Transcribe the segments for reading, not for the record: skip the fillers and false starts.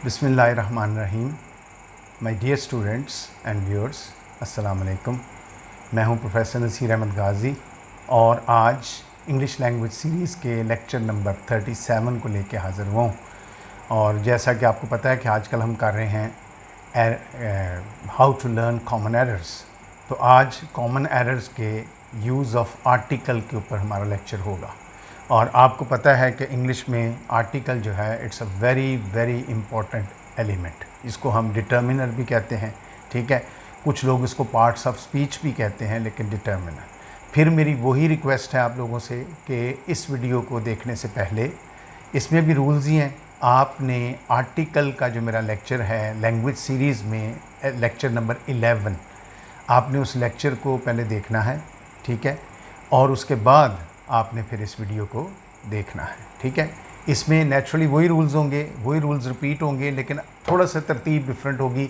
बिस्मिल्लाहिर्रहमानिर्रहीम। My dear students and viewers, अस्सलाम वालेकुम। मैं हूं प्रोफेसर नसीर अहमद गाज़ी और आज इंग्लिश लैंग्वेज सीरीज़ के लेक्चर नंबर 37 को लेके हाज़िर हुआ हूँ। और जैसा कि आपको पता है कि आजकल हम कर रहे हैं how to learn common errors. तो आज कॉमन एरर्स के यूज़ ऑफ आर्टिकल के ऊपर हमारा लेक्चर होगा। और आपको पता है कि इंग्लिश में आर्टिकल जो है it's a very very important element. इसको हम डिटर्मिनर भी कहते हैं, ठीक है। कुछ लोग इसको पार्ट्स ऑफ स्पीच भी कहते हैं, लेकिन डिटर्मिनर। फिर मेरी वही रिक्वेस्ट है आप लोगों से कि इस वीडियो को देखने से पहले इसमें भी रूल्स ही हैं। आपने आर्टिकल का जो मेरा लेक्चर है लैंग्वेज सीरीज़ में लेक्चर नंबर 11, आपने उस लेक्चर को पहले देखना है, ठीक है। और उसके बाद आपने फिर इस वीडियो को देखना है, ठीक है। इसमें नेचुरली वही रूल्स होंगे, वही रूल्स रिपीट होंगे, लेकिन थोड़ा सा तरतीब डिफरेंट होगी,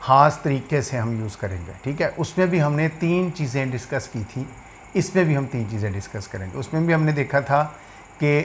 ख़ास तरीके से हम यूज़ करेंगे, ठीक है। उसमें भी हमने 3 चीज़ें डिस्कस की थी, इसमें भी हम 3 चीज़ें डिस्कस करेंगे। उसमें भी हमने देखा था कि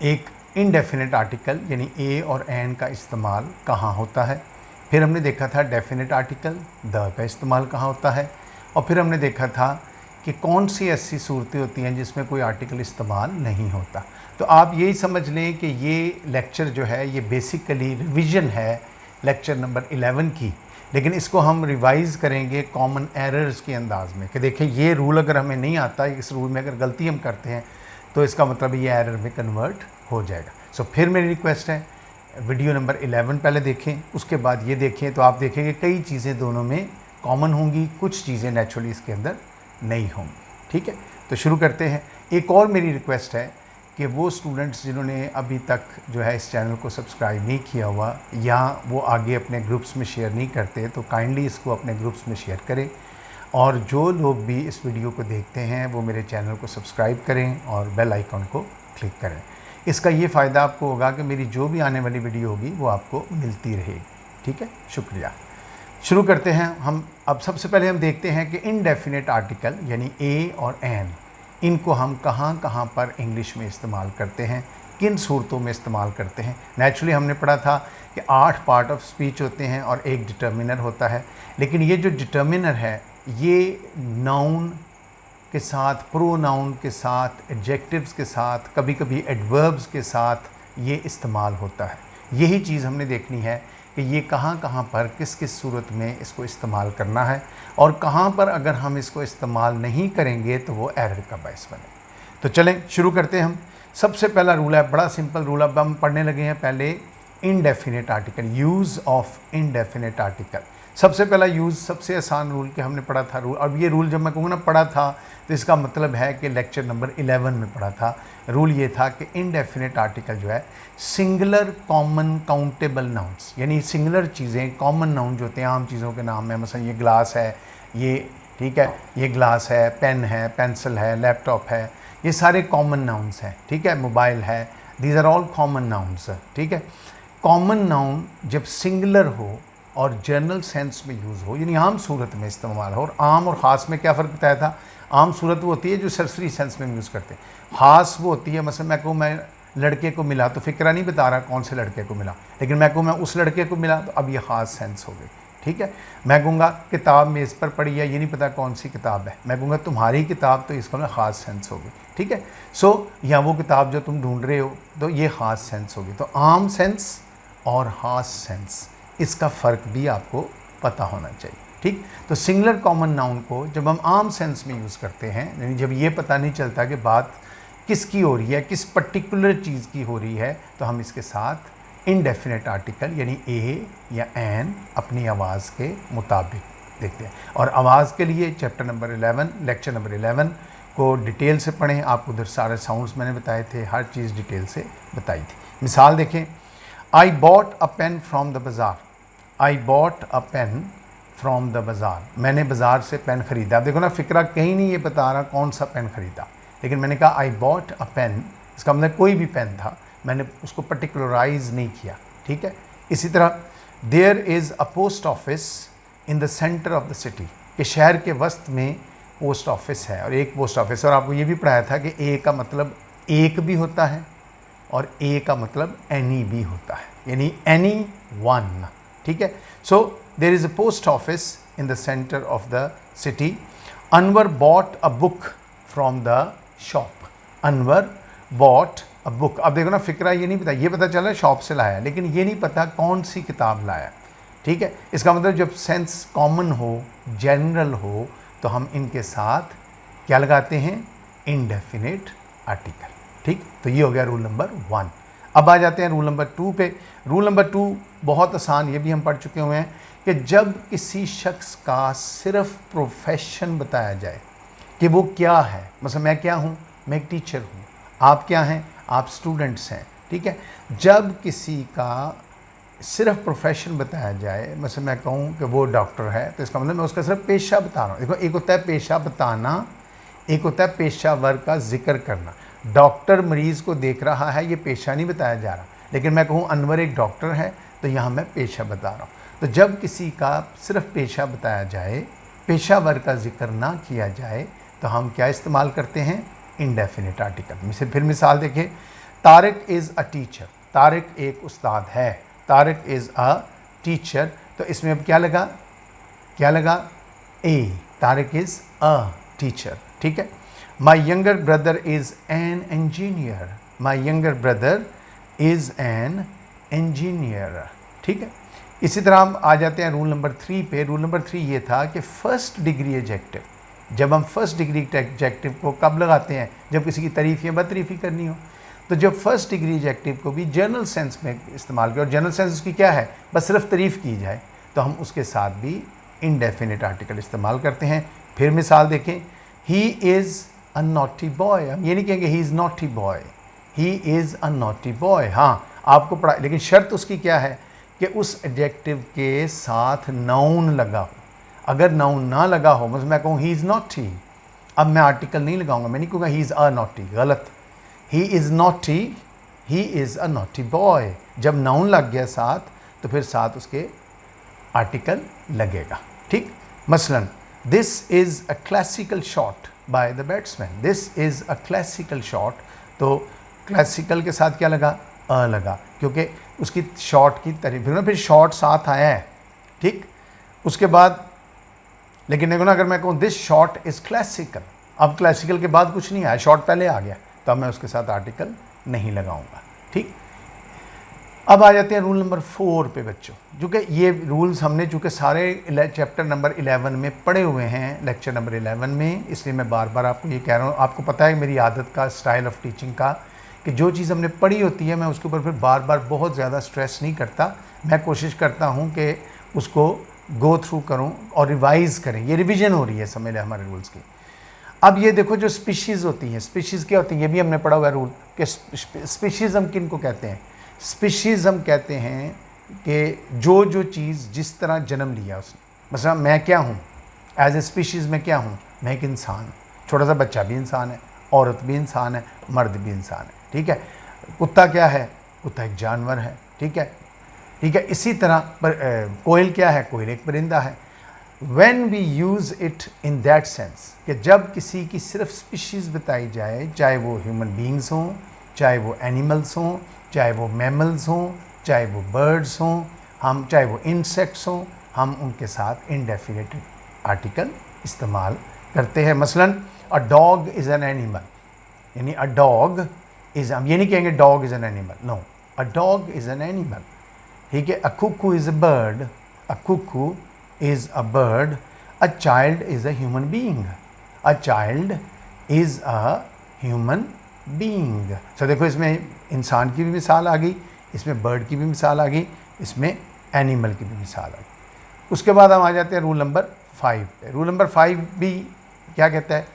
एक इनडेफिनेट आर्टिकल यानी ए और एन का इस्तेमाल कहाँ होता है। फिर हमने देखा था डेफिनेट आर्टिकल द का इस्तेमाल कहाँ होता है। और फिर हमने देखा था कि कौन सी ऐसी सूरतें होती हैं जिसमें कोई आर्टिकल इस्तेमाल नहीं होता। तो आप यही समझ लें कि ये लेक्चर जो है ये बेसिकली रिवीजन है लेक्चर नंबर 11 की, लेकिन इसको हम रिवाइज़ करेंगे कॉमन एरर्स के अंदाज में कि देखें ये रूल अगर हमें नहीं आता, इस रूल में अगर गलती हम करते हैं तो इसका मतलब ये एरर में कन्वर्ट हो जाएगा। सो फिर मेरी रिक्वेस्ट है वीडियो नंबर 11 पहले देखें, उसके बाद ये देखें, तो आप देखेंगे कई चीज़ें दोनों में कॉमन होंगी, कुछ चीज़ें नेचुरली इसके अंदर नहीं होंगी, ठीक है। तो शुरू करते हैं। एक और मेरी रिक्वेस्ट है कि वो स्टूडेंट्स जिन्होंने अभी तक जो है इस चैनल को सब्सक्राइब नहीं किया हुआ या वो आगे अपने ग्रुप्स में शेयर नहीं करते, तो काइंडली इसको अपने ग्रुप्स में शेयर करें। और जो लोग भी इस वीडियो को देखते हैं वो मेरे चैनल को सब्सक्राइब करें और बेल आइकन को क्लिक करें। इसका ये फ़ायदा आपको होगा कि मेरी जो भी आने वाली वीडियो होगी वो आपको मिलती रहेगी, ठीक है। शुक्रिया। शुरू करते हैं हम। अब सबसे पहले हम देखते हैं कि इनडेफिनेट आर्टिकल यानी ए और एन, इनको हम कहाँ कहाँ पर इंग्लिश में इस्तेमाल करते हैं, किन सूरतों में इस्तेमाल करते हैं। नेचुरली हमने पढ़ा था कि 8 पार्ट ऑफ स्पीच होते हैं और एक डिटर्मिनर होता है, लेकिन ये जो डिटर्मिनर है ये नाउन के साथ, प्रोनाउन के साथ, एडजेक्टिव्स के साथ, कभी कभी एडवर्ब्स के साथ ये इस्तेमाल होता है। यही चीज़ हमने देखनी है कि ये कहाँ कहाँ पर किस किस सूरत में इसको इस्तेमाल करना है और कहाँ पर अगर हम इसको इस्तेमाल नहीं करेंगे तो वो एरर का बायस बने। तो चलें शुरू करते हैं हम। सबसे पहला रूल है, बड़ा सिंपल रूल। अब हम पढ़ने लगे हैं पहले indefinite article, use of indefinite article. सबसे पहला यूज़, सबसे आसान रूल के हमने पढ़ा था रूल। अब ये रूल जब मैं कहूँगा ना पढ़ा था तो इसका मतलब है कि लेक्चर नंबर 11 में पढ़ा था। रूल ये था कि इनडेफिनेट आर्टिकल जो है सिंगुलर कॉमन काउंटेबल नाउन्स, यानी सिंगुलर चीज़ें, कॉमन नाउन जो होते हैं, आम चीज़ों के नाम में, मसलन ये ग्लास है, ये ठीक है, ये ग्लास है, पेन है, पेंसिल है, लैपटॉप है, ये सारे कॉमन नाउन्स हैं, ठीक है। मोबाइल है, these are all common nouns, ठीक है। कॉमन नाउन जब सिंगुलर हो और जनरल सेंस में यूज़ हो, यानी आम सूरत में इस्तेमाल हो। और आम और ख़ास में क्या फ़र्क बताया था? आम सूरत वो होती है जो सरसरी सेंस में यूज़ करते हैं, ख़ास वो होती है, मतलब मैं कहूँ मैं लड़के को मिला तो फ़िक्रा नहीं बता रहा कौन से लड़के को मिला, लेकिन मैं कहूँ मैं उस लड़के को मिला तो अब ये ख़ास सेंस हो गई, ठीक है। मैं कहूँगा किताब मेज़ पर पड़ी है, ये नहीं पता कौन सी किताब है, मैं कहूँगा तुम्हारी किताब, तो इसका मैं ख़ास सेंस हो गई, ठीक है। सो या वो किताब जो तुम ढूंढ रहे हो, तो ये ख़ास सेंस होगी। तो आम सेंस और ख़ास सेंस, इसका फ़र्क भी आपको पता होना चाहिए, ठीक। तो सिंगुलर कॉमन नाउन को जब हम आम सेंस में यूज़ करते हैं, यानी जब ये पता नहीं चलता कि बात किसकी हो रही है, किस पर्टिकुलर चीज़ की हो रही है, तो हम इसके साथ इनडेफिनेट आर्टिकल यानी ए या एन अपनी आवाज़ के मुताबिक देखते हैं। और आवाज़ के लिए चैप्टर नंबर 11, लेक्चर नंबर 11 को डिटेल से पढ़ें। आपको उधर सारे साउंड्स मैंने बताए थे, हर चीज़ डिटेल से बताई थी। मिसाल देखें, I bought a pen from the bazaar. I bought a pen from the bazaar, मैंने बाज़ार से पेन ख़रीदा। अब देखो ना, फ़िक्रा कहीं नहीं ये बता रहा कौन सा पेन ख़रीदा, लेकिन मैंने कहा आई बॉट अ पेन, इसका मतलब कोई भी पेन था, मैंने उसको पर्टिकुलराइज नहीं किया, ठीक है। इसी तरह there is a post office in the centre of the city, कि शहर के वस्त में पोस्ट ऑफिस है और एक पोस्ट ऑफिस। और आपको ये भी पढ़ाया था कि ए का मतलब एक भी होता है और ए का मतलब एनी भी होता है, यानी एनी वन, ठीक है। So there is a post office in the centre of the city. Anwar bought a book from the shop. Anwar bought a book. अब देखो ना, फिक्रा ये नहीं पता, ये पता चला शॉप से लाया, लेकिन ये नहीं पता कौन सी किताब लाया, ठीक है। इसका मतलब जब सेंस कॉमन हो, जनरल हो, तो हम इनके साथ क्या लगाते हैं, इंडेफिनिट आर्टिकल, ठीक। तो ये हो गया रूल नंबर 1। अब आ जाते हैं रूल नंबर 2 पे। रूल नंबर 2 बहुत आसान, ये भी हम पढ़ चुके हुए हैं कि जब किसी शख्स का सिर्फ प्रोफेशन बताया जाए कि वो क्या है, मतलब मैं क्या हूँ, मैं एक टीचर हूँ, आप क्या हैं, आप स्टूडेंट्स हैं, ठीक है। जब किसी का सिर्फ प्रोफेशन बताया जाए, मतलब मैं कहूँ कि वो डॉक्टर है, तो इसका मतलब मैं उसका सिर्फ पेशा बता रहा हूँ। देखो, एक होता है पेशा बताना, एक होता है पेशावर का जिक्र करना। डॉक्टर मरीज़ को देख रहा है, ये पेशा नहीं बताया जा रहा, लेकिन मैं कहूँ अनवर एक डॉक्टर है, तो यहाँ मैं पेशा बता रहा हूँ। तो जब किसी का सिर्फ पेशा बताया जाए, पेशावर का जिक्र ना किया जाए, तो हम क्या इस्तेमाल करते हैं, इंडेफिनिट आर्टिकल। फिर मिसाल देखें, Tariq is a teacher. Tariq एक उस्ताद है, तारिक इज़ अ टीचर। तो इसमें अब क्या लगा, क्या लगा, ए। तारिक इज़ अ टीचर, ठीक है। My younger brother is an engineer. My younger brother is an engineer, ठीक है। इसी तरह हम आ जाते हैं रूल नंबर 3 पे। रूल नंबर 3 ये था कि फर्स्ट डिग्री एडजेक्टिव, जब हम फर्स्ट डिग्री एडजेक्टिव को कब लगाते हैं, जब किसी की तारीफ़ या बतरीफ़ी करनी हो। तो जब फर्स्ट डिग्री एडजेक्टिव को भी जनरल सेंस में इस्तेमाल किया, और जनरल सेंस उसकी क्या है, बस सिर्फ तारीफ़ की जाए, तो हम उसके साथ भी इंडेफिनिट आर्टिकल इस्तेमाल करते हैं। फिर मिसाल देखें, he is a naughty boy. हम ये नहीं कहेंगे he is naughty boy, he is a naughty boy. हाँ, आपको पढ़ा, लेकिन शर्त उसकी क्या है कि उस एडजेक्टिव के साथ नाउन लगा हो। अगर नाउन ना लगा हो, मतलब मैं कहूँ ही इज़ नॉटी, अब मैं आर्टिकल नहीं लगाऊंगा, मैं नहीं कहूँगा ही इज़ अ नॉटी, गलत। He is naughty, he is a naughty boy. जब नाउन लग गया साथ, तो फिर साथ उसके आर्टिकल लगेगा, ठीक। मसलन, this is a classical shot by the batsman. This is a classical shot, तो क्लासिकल के साथ क्या लगा, अ लगा, क्योंकि उसकी शॉट की तारीफ, फिर शॉट साथ आया है, ठीक। उसके बाद, लेकिन देखो ना, अगर मैं कहूँ दिस शॉट इज़ क्लासिकल, अब क्लासिकल के बाद कुछ नहीं आया, शॉट पहले आ गया, तो अब मैं उसके साथ आर्टिकल नहीं लगाऊंगा, ठीक। अब आ जाते हैं रूल नंबर 4 पे बच्चों। चूँकि ये रूल्स हमने चूँकि सारे चैप्टर नंबर 11 में पढ़े हुए हैं, लेक्चर नंबर 11 में, इसलिए मैं बार बार आपको ये कह रहा हूँ। आपको पता है मेरी आदत का, स्टाइल ऑफ टीचिंग का, कि जो चीज़ हमने पढ़ी होती है मैं उसके ऊपर फिर बार बार बहुत ज़्यादा स्ट्रेस नहीं करता। मैं कोशिश करता हूँ कि उसको गो थ्रू करूँ और रिवाइज़ करें। ये रिविज़न हो रही है, समझ लें, हमारे रूल्स की। अब ये देखो, जो स्पीशीज़ होती हैं, स्पीशीज़ क्या होती हैं, ये भी हमने पढ़ा हुआ है रूल कि स्पीशीज़ हम किन को कहते हैं। स्पीशीज़ हम कहते हैं कि जो चीज़ जिस तरह जन्म लिया उसने। मतलब मैं क्या हूँ, एज ए स्पीशीज़ में क्या हूँ, मैं एक इंसान हूँ। छोटा सा बच्चा भी इंसान है, औरत भी इंसान है, मर्द भी इंसान है, ठीक है। कुत्ता क्या है, कुत्ता एक जानवर है, ठीक है, ठीक है। इसी तरह कोयल क्या है, कोयल एक परिंदा है। When we use it in that sense, कि जब किसी की सिर्फ स्पीशीज़ बताई जाए, चाहे वो ह्यूमन बींग्स हों, चाहे वो एनिमल्स हों, चाहे वो मैमल्स हों, चाहे वो बर्ड्स हों, हम चाहे वो इंसेक्ट्स हों, हम उनके साथ इंडेफिनिट आर्टिकल इस्तेमाल करते हैं। मसलन, a dog is an animal, यानी अ डॉग इज़, हम ये नहीं कहेंगे dog is an animal, no, a dog is an animal, ठीक है। A cuckoo is a bird, a cuckoo is a bird. A child is a human being. A child is a human being. So देखो, इसमें इंसान की भी मिसाल आ गई, इसमें बर्ड की भी मिसाल आ गई, इसमें एनिमल की भी मिसाल आ गई। उसके बाद हम आ जाते हैं रूल नंबर 5 पे। रूल नंबर 5 भी क्या कहता है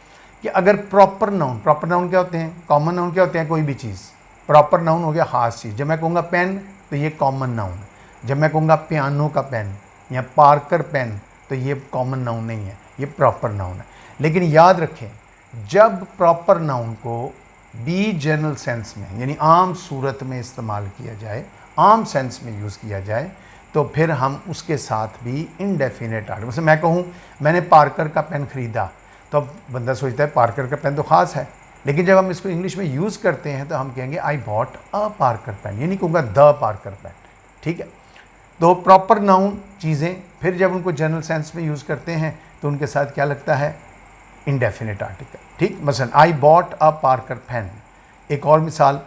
कि अगर प्रॉपर नाउन क्या होते हैं, कॉमन नाउन क्या होते हैं, कोई भी चीज़। प्रॉपर नाउन हो गया खास चीज़। जब मैं कहूँगा पेन, तो ये कॉमन नाउन है। जब मैं कहूँगा पियानो का पेन या पार्कर पेन, तो ये कॉमन नाउन नहीं है, ये प्रॉपर नाउन है। लेकिन याद रखें, जब प्रॉपर नाउन को भी जनरल सेंस में, यानी आम सूरत में इस्तेमाल किया जाए, आम सेंस में यूज़ किया जाए, तो फिर हम उसके साथ भी इंडेफिनिट आर्टिकल। जैसे मैं कहूँ मैंने पार्कर का पेन ख़रीदा, तो अब बंदा सोचता है पार्कर का पेन तो ख़ास है, लेकिन जब हम इसको इंग्लिश में यूज़ करते हैं तो हम कहेंगे I bought a Parker pen, ये नहीं कहूँगा द पार्कर पेन, ठीक है। तो प्रॉपर नाउन चीज़ें फिर जब उनको जनरल सेंस में यूज़ करते हैं तो उनके साथ क्या लगता है, इंडेफिनिट आर्टिकल। ठीक, मसलन I bought a Parker pen. एक और मिसाल,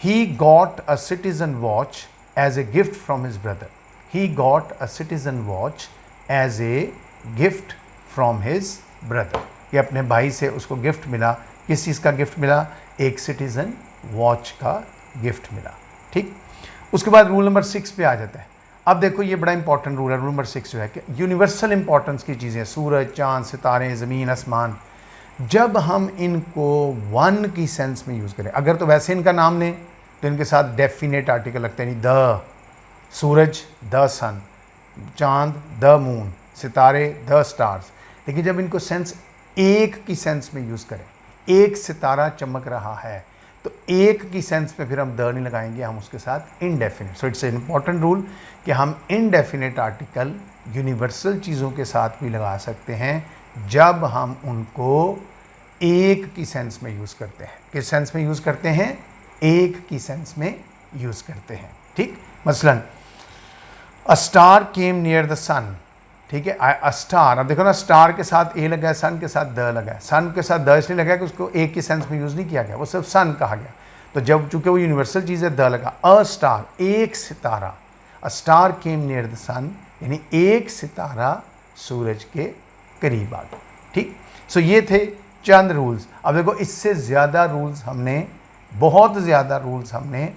he got a Citizen watch as a gift from his brother. He got a Citizen watch as a gift from his brother. ये अपने भाई से उसको गिफ्ट मिला। किस चीज़ का गिफ्ट मिला, एक सिटीजन वॉच का गिफ्ट मिला। ठीक, उसके बाद रूल नंबर 6 पे आ जाता है। अब देखो ये बड़ा इंपॉर्टेंट रूल है, रूल नंबर 6 जो है कि यूनिवर्सल इंपॉर्टेंस की चीज़ें, सूरज, चांद, सितारे, ज़मीन, आसमान, जब हम इनको वन की सेंस में यूज़ करें, अगर तो वैसे इनका नाम लें तो इनके साथ डेफिनेट आर्टिकल लगते हैं, द सूरज, द सन, चांद, द मून, सितारे, द स्टार्स। लेकिन जब इनको सेंस एक की सेंस में यूज़ करें, एक सितारा चमक रहा है, तो एक की सेंस में फिर हम द नहीं लगाएंगे, हम उसके साथ indefinite. So it's a important rule कि हम इनडेफिनेट आर्टिकल यूनिवर्सल चीज़ों के साथ भी लगा सकते हैं जब हम उनको एक की सेंस में यूज़ करते हैं। किस सेंस में यूज़ करते हैं, एक की सेंस में यूज़ करते हैं। ठीक, मसलन a star came near the sun. ठीक है, अ स्टार, अब देखो ना, स्टार के साथ ए लगा है, सन के साथ द लगा है। सन के साथ द इसलिए लगा कि उसको एक की सेंस में यूज़ नहीं किया गया, वो सिर्फ सन कहा गया। तो जब चूंकि वो यूनिवर्सल चीज़ है, द लगा। अ स्टार, एक सितारा। A star came near the sun, यानी एक सितारा सूरज के करीब आ गया। ठीक, सो ये थे चंद रूल्स। अब देखो इससे ज़्यादा रूल्स हमने, बहुत ज़्यादा रूल्स हमने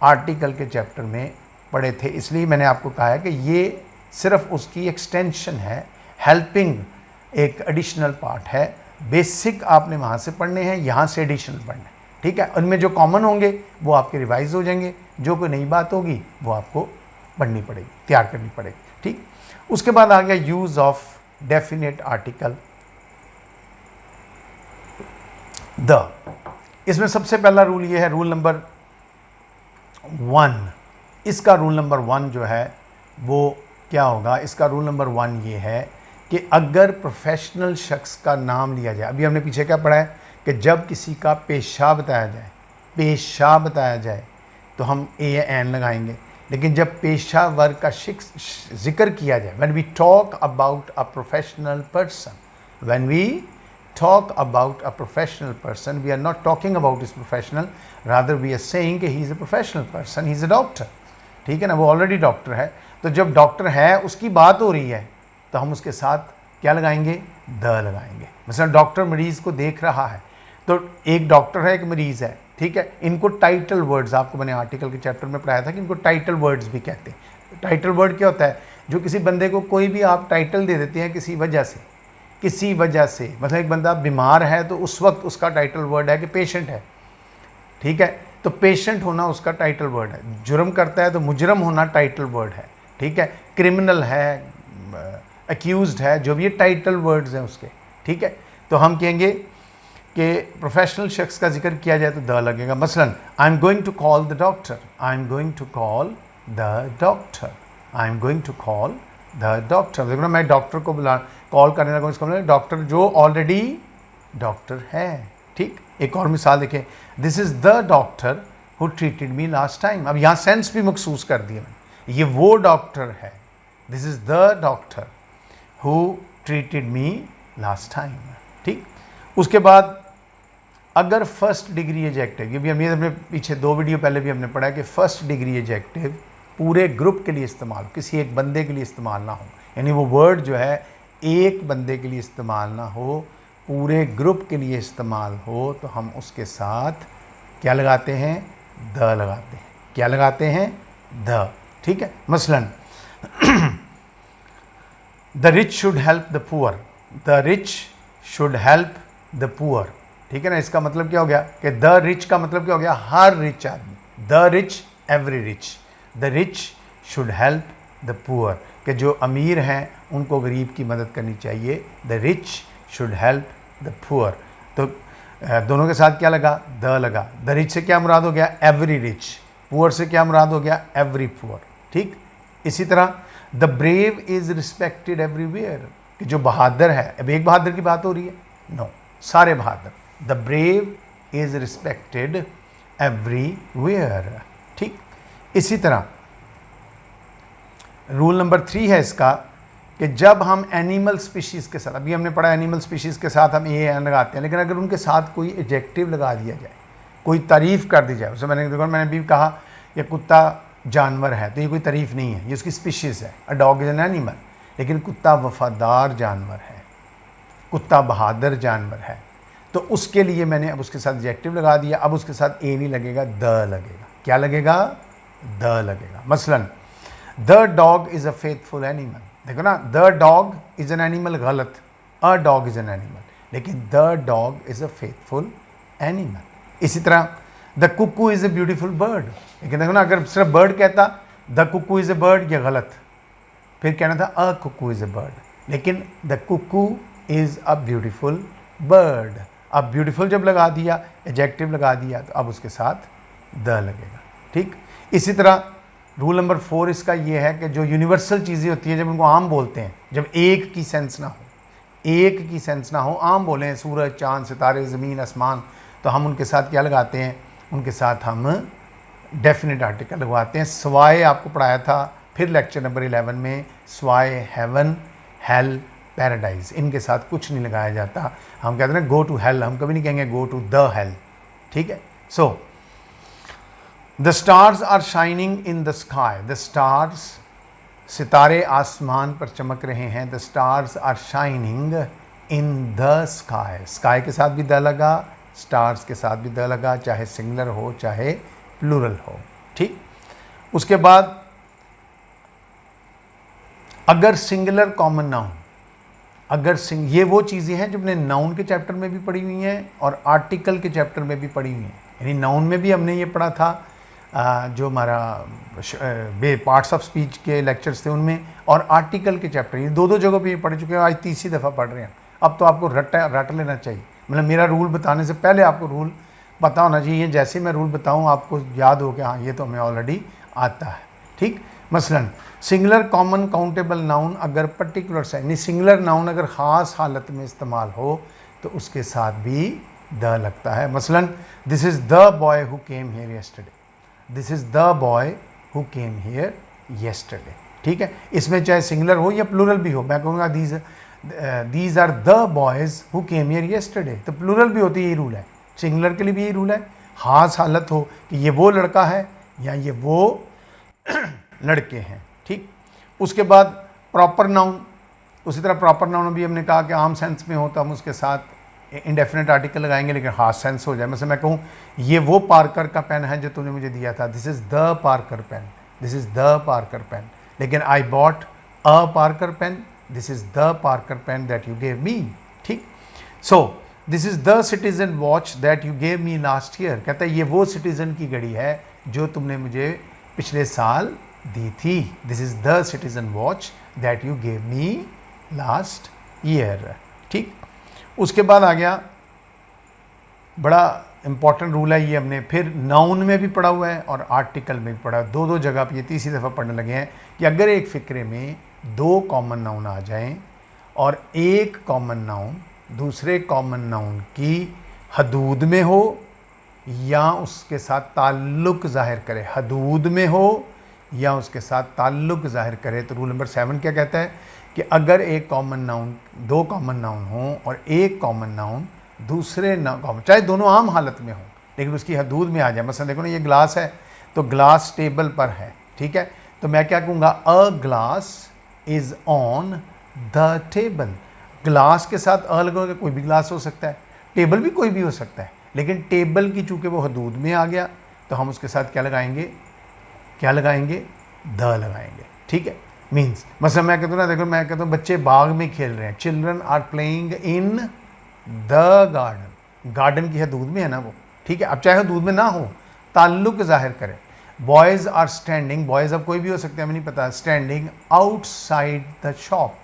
आर्टिकल के चैप्टर में पढ़े थे, इसलिए मैंने आपको कहा है कि ये सिर्फ उसकी एक्सटेंशन है, हेल्पिंग एक एडिशनल पार्ट है। बेसिक आपने वहाँ से पढ़ने हैं, यहाँ से एडिशनल पढ़ना है। ठीक है, उनमें जो कॉमन होंगे वो आपके रिवाइज हो जाएंगे, जो कोई नई बात होगी वो आपको पढ़नी पड़ेगी, तैयार करनी पड़ेगी। ठीक, उसके बाद आ गया use of definite article the. इसमें सबसे पहला रूल ये है, रूल नंबर 1। इसका रूल नंबर 1 जो है वो क्या होगा, इसका रूल नंबर 1 ये है कि अगर प्रोफेशनल शख्स का नाम लिया जाए, अभी हमने पीछे क्या पढ़ा है कि जब किसी का पेशा बताया जाए, पेशा बताया जाए तो हम ए या एन लगाएंगे। लेकिन जब पेशा वर्ग का जिक्र किया जाए, when we talk about a professional person, when we talk about a professional person, we are not talking about his professional, rather we are saying कि he is a professional person, he is a doctor। ठीक है ना, वो already doctor है। तो जब doctor है, उसकी बात हो रही है, तो हम उसके साथ क्या लगाएंगे, द लगाएंगे। मतलब डॉक्टर मरीज़ को देख रहा है, तो एक डॉक्टर है, एक मरीज़ है। ठीक है, इनको टाइटल वर्ड्स, आपको मैंने आर्टिकल के चैप्टर में पढ़ाया था कि इनको टाइटल वर्ड्स भी कहते हैं। टाइटल वर्ड क्या होता है, जो किसी बंदे को कोई भी आप टाइटल दे देते हैं किसी वजह से, किसी वजह से, मतलब एक बंदा बीमार है तो उस वक्त उसका टाइटल वर्ड है कि पेशेंट है। ठीक है, तो पेशेंट होना उसका टाइटल वर्ड है। जुर्म करता है तो मुजरम होना टाइटल वर्ड है। ठीक है, क्रिमिनल है, एक्यूज्ड है, जो भी ये टाइटल वर्ड्स हैं उसके। ठीक है, तो हम कहेंगे कि प्रोफेशनल शख्स का जिक्र किया जाए तो द लगेगा। मसलन I am going to call the doctor, I am going to call the doctor, I am going to call the doctor. देखो ना, मैं डॉक्टर को बुला कॉल करने लगा, इसका मतलब डॉक्टर जो ऑलरेडी डॉक्टर है। ठीक, एक और मिसाल देखें, this is the doctor who treated me last time. अब यहाँ सेंस भी मखसूस कर दिया मैंने, ये वो डॉक्टर है, this is the doctor who treated me last time. ठीक, उसके बाद अगर फर्स्ट डिग्री एडजेक्टिव, ये भी हमने पीछे 2 वीडियो पहले भी हमने पढ़ा कि फर्स्ट डिग्री एडजेक्टिव पूरे ग्रुप के लिए इस्तेमाल, किसी एक बंदे के लिए इस्तेमाल ना हो, यानी वो वर्ड जो है एक बंदे के लिए इस्तेमाल ना हो, पूरे ग्रुप के लिए इस्तेमाल हो, तो हम उसके साथ क्या लगाते हैं, द लगाते हैं। क्या लगाते हैं, द। ठीक है, मसलन the rich should help the poor, the rich should help the poor. ठीक है ना, इसका मतलब क्या हो गया कि द रिच का मतलब क्या हो गया, हर रिच आदमी, the rich, every rich. The rich should help the poor, कि जो अमीर हैं उनको गरीब की मदद करनी चाहिए। The rich should help the poor. तो दोनों के साथ क्या लगा, द लगा। द रिच से क्या मुराद हो गया, एवरी रिच। पुअर से क्या मुराद हो गया, एवरी पुअर। ठीक, इसी तरह the brave is respected everywhere, कि जो बहादुर है, अब एक बहादुर की बात हो रही है, नो, सारे बहादुर। The brave is respected everywhere. ठीक, इसी तरह रूल नंबर 3 है इसका कि जब हम एनिमल स्पीशीज़ के साथ, अभी हमने पढ़ा एनिमल स्पीशीज़ के साथ हम ए एन लगाते हैं, लेकिन अगर उनके साथ कोई एडजेक्टिव लगा दिया जाए, कोई तारीफ़ कर दी जाए, उसे मैंने भी कहा ये कुत्ता जानवर है, तो ये कोई तारीफ़ नहीं है, ये उसकी स्पीशीज़ है। अ डॉग इज़ एन एनिमल। लेकिन कुत्ता वफ़ादार जानवर है, कुत्ता बहादुर जानवर है, तो उसके लिए मैंने अब उसके साथ एडजेक्टिव लगा दिया। अब उसके साथ ए नहीं लगेगा, द लगेगा। क्या लगेगा? द लगेगा। मसलन the dog is a faithful animal. देखो ना, the dog is an animal गलत, a dog is an animal, लेकिन the dog is a faithful animal. इसी तरह the cuckoo is a beautiful bird. लेकिन देखो ना, अगर सिर्फ बर्ड कहता the cuckoo is a bird, ये गलत, फिर कहना था a cuckoo is a bird. लेकिन the cuckoo is a beautiful bird. अब ब्यूटीफुल जब लगा दिया, एडजेक्टिव लगा दिया, तो अब उसके साथ द लगेगा। ठीक, इसी तरह रूल नंबर 4 इसका ये है कि जो यूनिवर्सल चीज़ें होती हैं, जब उनको आम बोलते हैं, जब एक की सेंस ना हो, एक की सेंस ना हो, आम बोलें, सूरज, चाँद, सितारे, ज़मीन, आसमान, तो हम उनके साथ क्या लगाते हैं? उनके साथ हम डेफिनेट आर्टिकल लगवाते हैं। सवाए आपको पढ़ाया था फिर लेक्चर नंबर 11 में, सवाए हेवन, हेल, पैराडाइज, इनके साथ कुछ नहीं लगाया जाता। हम कहते हैं ना गो टू हेल, हम कभी नहीं कहेंगे गो टू द हेल। ठीक है। So the stars are shining in the sky. The stars, सितारे आसमान पर चमक रहे हैं। The stars are shining in the sky. Sky के साथ भी द लगा, स्टार्स के साथ भी द लगा, चाहे सिंगुलर हो चाहे प्लूरल हो। ठीक, उसके बाद अगर सिंगुलर कॉमन नाउन, ये वो चीज़ें हैं जो हमने नाउन के चैप्टर में भी पढ़ी हुई हैं और आर्टिकल के चैप्टर में भी पढ़ी हुई हैं। यानी नाउन में भी हमने ये पढ़ा था, जो हमारा पार्ट्स ऑफ स्पीच के लेक्चर्स थे उनमें, और आर्टिकल के चैप्टर, ये दो जगहों पे ये पढ़ चुके हैं, आज तीसरी दफ़ा पढ़ रहे हैं। अब तो आपको रट लेना चाहिए, मतलब मेरा रूल बताने से पहले आपको रूल पता होना चाहिए। जैसे मैं रूल बताऊँ आपको याद हो कि हाँ ये तो हमें ऑलरेडी आता है। ठीक, मसलन सिंगुलर कॉमन काउंटेबल नाउन अगर पर्टिकुलर से, यानी सिंगुलर नाउन अगर ख़ास हालत में इस्तेमाल हो तो उसके साथ भी द लगता है। मसलन this is the boy who came here yesterday. This is the boy who came here yesterday. ठीक है, इसमें चाहे सिंगुलर हो या प्लूरल भी हो, मैं कहूँगा these are the boys who came here yesterday, तो प्लूरल भी होती है, यही रूल है। सिंगुलर के लिए भी यही रूल है। ख़ास हालत हो कि ये वो लड़का है या ये वो लड़के हैं। ठीक, उसके बाद प्रॉपर नाउन, उसी तरह प्रॉपर नाउन भी हमने कहा कि आम सेंस में हो तो हम उसके साथ इंडेफिनेट आर्टिकल लगाएंगे, लेकिन ख़ास सेंस हो जाए। मतलब मैं कहूँ ये वो पार्कर का पेन है जो तूने मुझे दिया था, this is the Parker pen, this is the Parker pen. लेकिन I bought a Parker pen, this is the Parker pen that you gave me. ठीक, so this is the Citizen watch that you gave me last year. कहता है ये वो citizen की घड़ी है जो तुमने मुझे पिछले साल दी थी। This is the Citizen watch that you gave me last year. ठीक, उसके बाद आ गया बड़ा इंपॉर्टेंट रूल है, ये हमने फिर नाउन में भी पढ़ा हुआ है और आर्टिकल में भी पढ़ा, दो जगह पे, ये तीसरी दफ़ा पढ़ने लगे हैं कि अगर एक फ़िक्रे में दो कॉमन नाउन आ जाएं और एक कॉमन नाउन दूसरे कॉमन नाउन की हदूद में हो या उसके साथ ताल्लुक़ ज़ाहिर करे, हदूद में हो या उसके साथ ताल्लुक़ ज़ाहिर करे, तो रूल नंबर 7 क्या कहता है कि अगर एक कॉमन नाउन, दो कॉमन नाउन हों और एक कॉमन नाउन दूसरे कॉमन, चाहे दोनों आम हालत में हों लेकिन उसकी हदूद में आ जाए। मसलन देखो ना, ये ग्लास है तो ग्लास टेबल पर है। ठीक है, तो मैं क्या कहूँगा, a glass is on the table. Glass के साथ अ लगोगे, कोई भी ग्लास हो सकता है, टेबल भी कोई भी हो सकता है, लेकिन टेबल की चूँकि वो हदूद में आ गया तो हम उसके साथ क्या लगाएंगे, द लगाएंगे। ठीक है, मीन्स मतलब मैं कहता हूँ ना, देखो मैं कहता हूँ बच्चे बाग में खेल रहे हैं, children are playing in the garden, garden की हदूद में है ना वो। ठीक है, अब चाहे हदूद में ना हो, ताल्लुक़ ज़ाहिर करें। बॉयज़ आर स्टैंडिंग, बॉयज़ अब कोई भी हो सकता है, हमें नहीं पता, standing outside the shop.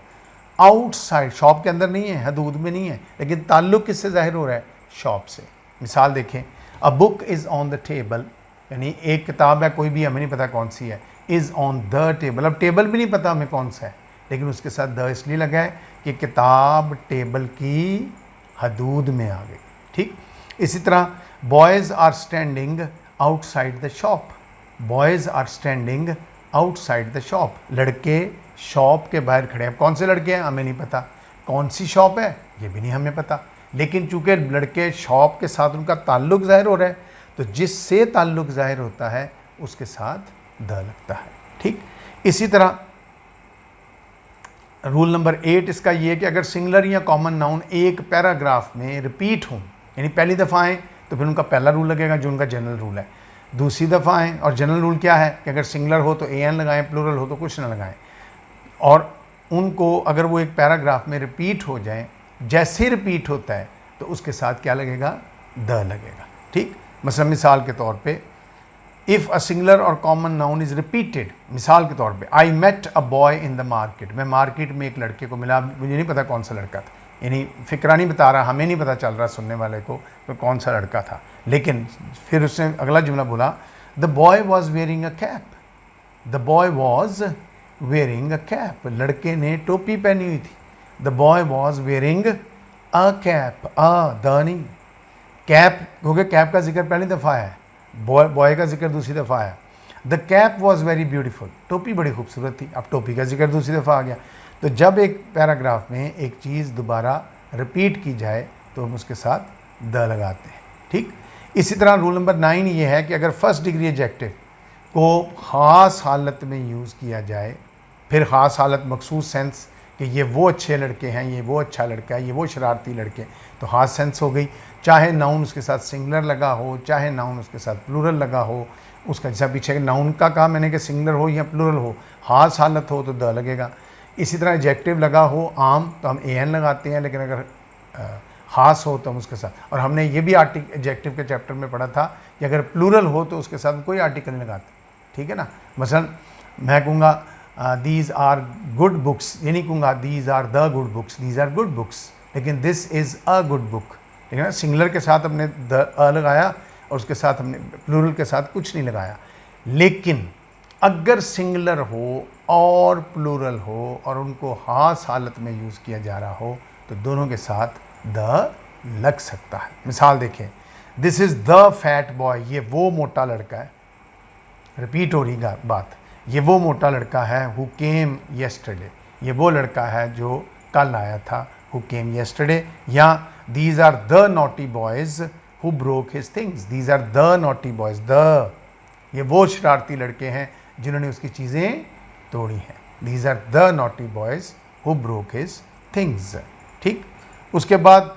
Outside, shop के अंदर नहीं है, हदूद में नहीं है, लेकिन ताल्लुक़ किससे ज़ाहिर हो रहा है, शॉप से। मिसाल देखें, a book is on the table, यानी एक किताब है, कोई भी, हमें नहीं पता कौन सी है, इज़ ऑन द टेबल। अब टेबल भी नहीं पता हमें कौन सा है, लेकिन उसके साथ द इसलिए लगा है कि किताब टेबल की हदूद में आ गई। ठीक, इसी तरह boys are standing outside the shop, boys are standing outside the shop. लड़के शॉप के बाहर खड़े हैं। कौन से लड़के हैं हमें नहीं पता, कौन सी शॉप है ये भी नहीं हमें पता, लेकिन चूंकि लड़के शॉप के साथ उनका ताल्लुक ज़ाहिर हो रहा है तो जिससे ताल्लुक ज़ाहिर होता है उसके साथ द लगता है। ठीक, इसी तरह रूल नंबर 8 इसका ये है कि अगर सिंगुलर या कॉमन नाउन एक पैराग्राफ में रिपीट हों, यानी पहली दफ़ा आए तो फिर उनका पहला रूल लगेगा जो उनका जनरल रूल है। दूसरी दफ़ा आए और जनरल रूल क्या है कि अगर सिंगुलर हो तो एन लगाएं, प्लूरल हो तो कुछ ना लगाएं। और उनको अगर वो एक पैराग्राफ में रिपीट हो जाए, जैसे रिपीट होता है तो उसके साथ क्या लगेगा, द लगेगा। ठीक, मतलब मिसाल के तौर पे इफ़ अ सिंगुलर और कॉमन नाउन इज़ रिपीटेड, मिसाल के तौर पे I met a boy in the market, मैं मार्केट में एक लड़के को मिला, मुझे नहीं पता कौन सा लड़का था, यानी फ़िक्रा नहीं बता रहा, हमें नहीं पता चल रहा सुनने वाले को तो कौन सा लड़का था, लेकिन फिर उसने अगला जुमला बोला the boy was wearing a cap, the boy was wearing a cap, लड़के ने टोपी पहनी हुई थी। The boy was wearing a cap, the नहीं, कैप हो गया, कैप का जिक्र पहली दफ़ा है, बॉय का जिक्र दूसरी दफ़ा आया। The cap was very beautiful, टोपी बड़ी खूबसूरत थी, अब टोपी का जिक्र दूसरी दफ़ा आ गया। तो जब एक पैराग्राफ में एक चीज़ दोबारा रिपीट की जाए तो हम उसके साथ द लगाते हैं। ठीक, इसी तरह रूल नंबर 9 ये है कि अगर फर्स्ट डिग्री एडजेक्टिव को ख़ास हालत में यूज़ किया जाए, फिर ख़ास हालत मखसूस सेंस कि ये वो अच्छे लड़के हैं, ये वो अच्छा लड़का है, ये वो शरारती लड़के, तो ख़ास सेंस हो गई। चाहे नाउन उसके साथ सिंगुलर लगा हो, चाहे नाउन उसके साथ प्लूरल लगा हो, उसका जैसा पीछे नाउन का कहा मैंने कि सिंगुलर हो या प्लूरल हो, ख़ास हालत हो तो द लगेगा। इसी तरह एडजेक्टिव लगा हो आम तो हम एन लगाते हैं, लेकिन अगर ख़ास हो तो हम उसके साथ, और हमने ये भी एडजेक्टिव के चैप्टर में पढ़ा था कि अगर प्लूरल हो तो उसके साथ कोई आर्टिकल नहीं लगाते। ठीक है ना, मसलन मैं कहूँगा दीज आर गुड बुक्स, ये नहीं कहूँगा these are the good books, these are good books, लेकिन this is a good book, ठीक है ना। सिंगुलर के साथ हमने द लगाया और उसके साथ हमने प्लूरल के साथ कुछ नहीं लगाया। लेकिन अगर सिंगुलर हो और प्लूरल हो और उनको ख़ास हालत में यूज़ किया जा रहा हो तो दोनों के साथ द लग सकता है। मिसाल देखें, this is the fat boy, ये वो मोटा लड़का है, रिपीट हो रही बात, ये वो मोटा लड़का है हु केम येस्टरडे, ये वो लड़का है जो कल आया था, हु केम येस्टरडे। या these are the naughty boys who broke his things, these are the naughty boys, the ये वो शरारती लड़के हैं जिन्होंने उसकी चीज़ें तोड़ी हैं, these are the naughty boys who broke his things. ठीक, उसके बाद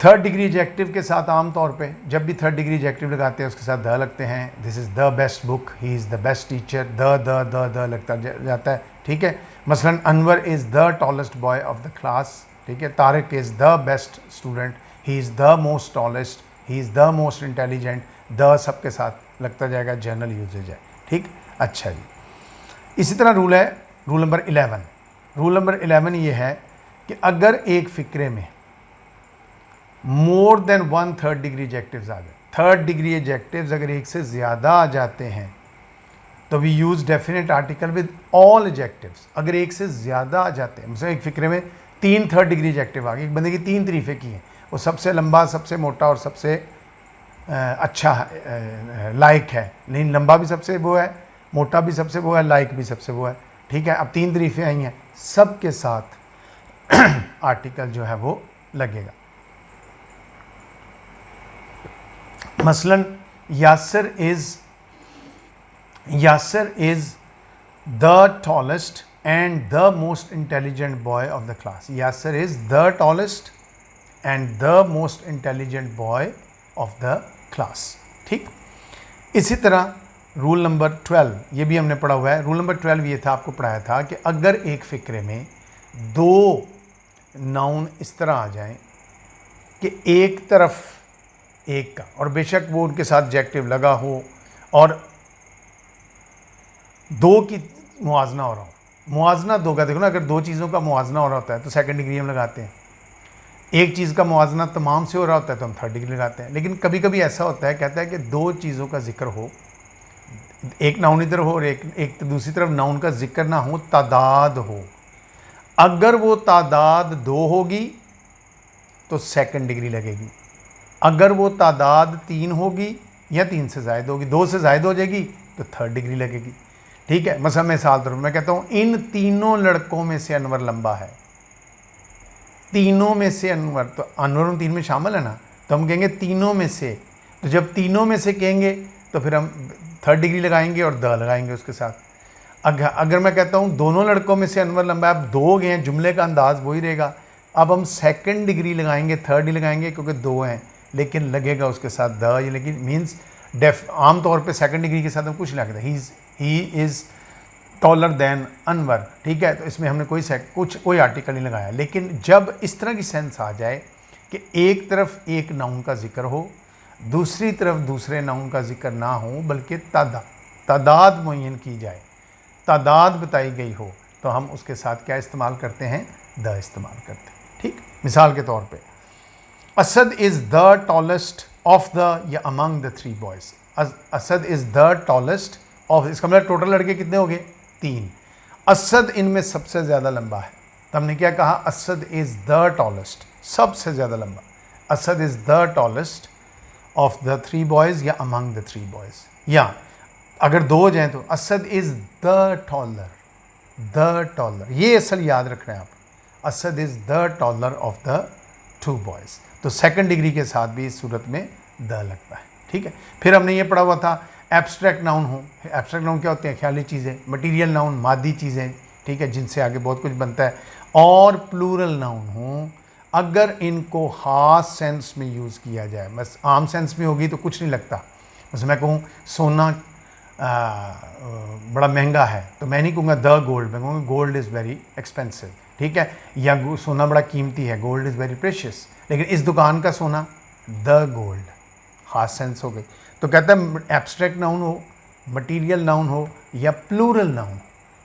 थर्ड डिग्री एडजेक्टिव के साथ आम तौर पे जब भी थर्ड डिग्री एडजेक्टिव लगाते हैं उसके साथ द लगते हैं। This is the best book, he is the best teacher, the लगता जाता है। ठीक है, मसलन Anwar is the tallest boy of the class, ठीक है, Tariq is the best student, he is the most tallest, he is the most intelligent, the सबके साथ लगता जाएगा, जनरल यूजेज है। ठीक, अच्छा जी। इसी तरह रूल है रूल नंबर 11। रूल नंबर 11 ये है कि अगर एक फ़िक्रे में more than 1 third degree adjectives आ गए, थर्ड डिग्री एडजेक्टिव्स अगर एक से ज़्यादा आ जाते हैं तो we use definite article with all adjectives. अगर एक से ज़्यादा आ जाते हैं, मतलब एक फ़िक्रे में 3 थर्ड डिग्री एडजेक्टिव आ गए, एक बंदे की 3 तारीफ़ें की हैं, वो सबसे लंबा, सबसे मोटा और सबसे अच्छा लाइक है, लेकिन लंबा भी सबसे वो है, मोटा भी सबसे वो है, लाइक भी सबसे वो है। ठीक है, अब 3 तारीफ़ें आई हैं, सब के साथ आर्टिकल जो है वो लगेगा। मसलन Yasir is the tallest and the most intelligent boy of the class, Yasir is the tallest and the most intelligent boy of the class. ठीक, इसी तरह रूल नंबर 12 ये भी हमने पढ़ा हुआ है। रूल नंबर 12 ये था, आपको पढ़ाया था कि अगर एक फ़िक्रे में 2 नाउन इस तरह आ जाएं कि एक तरफ एक का, और बेशक वो उनके साथ एडजेक्टिव लगा हो और 2 की मुआजना हो रहा हो, मुआजना 2 का, देखो ना, अगर 2 चीज़ों का मुआजना हो रहा होता है तो सेकंड डिग्री हम लगाते हैं, एक चीज़ का मुआजना तमाम से हो रहा होता है तो हम थर्ड डिग्री लगाते हैं। लेकिन कभी कभी ऐसा होता है, कहता है कि 2 चीज़ों का जिक्र हो, एक नाउन इधर हो और एक दूसरी तरफ नाउन का जिक्र ना हो, तादाद हो, अगर वो तादाद 2 होगी तो सेकंड डिग्री लगेगी, अगर वो तादाद 3 होगी या 3 से ज़ायद होगी, 2 से ज़ायद हो जाएगी तो थर्ड डिग्री लगेगी। ठीक है, मसला मिसाल तौर पर मैं कहता हूँ इन तीनों लड़कों में से अनवर लंबा है, तीनों में से अनवर, तो अनवर उन तीन में शामिल है ना, तो हम कहेंगे तीनों में से। तो जब तीनों में से कहेंगे तो फिर हम थर्ड डिग्री लगाएंगे और द लगाएंगे उसके साथ। अगर मैं कहता हूँ दोनों लड़कों में से अनवर लंबा है, अब दो गए हैं, जुमले का अंदाज वही रहेगा। अब हम सेकंड डिग्री लगाएंगे, थर्ड नहीं लगाएंगे क्योंकि दो हैं, लेकिन लगेगा उसके साथ द, ये लेकिन मीन्स आम तौर पे सेकंड डिग्री के साथ हम कुछ लगता है, ही इज़ टॉलर दैन अनवर। ठीक है, तो इसमें हमने कोई आर्टिकल नहीं लगाया। लेकिन जब इस तरह की सेंस आ जाए कि एक तरफ एक नाउन का जिक्र हो, दूसरी तरफ दूसरे नाउन का जिक्र ना हो, बल्कि तादाद मुय्यन की जाए, तादाद बताई गई हो, तो हम उसके साथ क्या इस्तेमाल करते हैं, द इस्तेमाल करते हैं। ठीक, मिसाल के तौर पे Asad is the tallest of the या among the three boys. Asad is the tallest of, इसका मतलब टोटल लड़के कितने हो गए, 3। असद इनमें सबसे ज़्यादा लंबा है, तो हमने क्या कहा, असद इज़ द टॉलेस्ट, सबसे ज़्यादा लंबा। Asad is the tallest of the three boys या अमंग द थ्री बॉयज़। या अगर दो हो जाएँ तो Asad is the taller, the taller, ये असल याद रख रहे हैं आप, Asad is the taller of the two boys. तो सेकंड डिग्री के साथ भी इस सूरत में द लगता है। ठीक है, फिर हमने ये पढ़ा हुआ था एब्स्ट्रैक्ट नाउन हो। एब्स्ट्रैक्ट नाउन क्या होते हैं, ख्याली चीज़ें। मटीरियल नाउन मादी चीज़ें, ठीक है, जिनसे आगे बहुत कुछ बनता है। और प्लूरल नाउन हो, अगर इनको ख़ास सेंस में यूज़ किया जाए, बस आम सेंस में होगी तो कुछ नहीं लगता। बस मैं कहूँ सोना बड़ा महंगा है, तो मैं नहीं कहूँगा द गोल्ड, मैं कहूँगा गोल्ड इज़ वेरी एक्सपेंसिव। ठीक है, या सोना बड़ा कीमती है, गोल्ड इज़ वेरी प्रेशियस। लेकिन इस दुकान का सोना द गोल्ड, ख़ास सेंस हो गई। तो कहता है एब्स्ट्रैक्ट नाउन हो, मटीरियल नाउन हो या प्लूरल नाउन,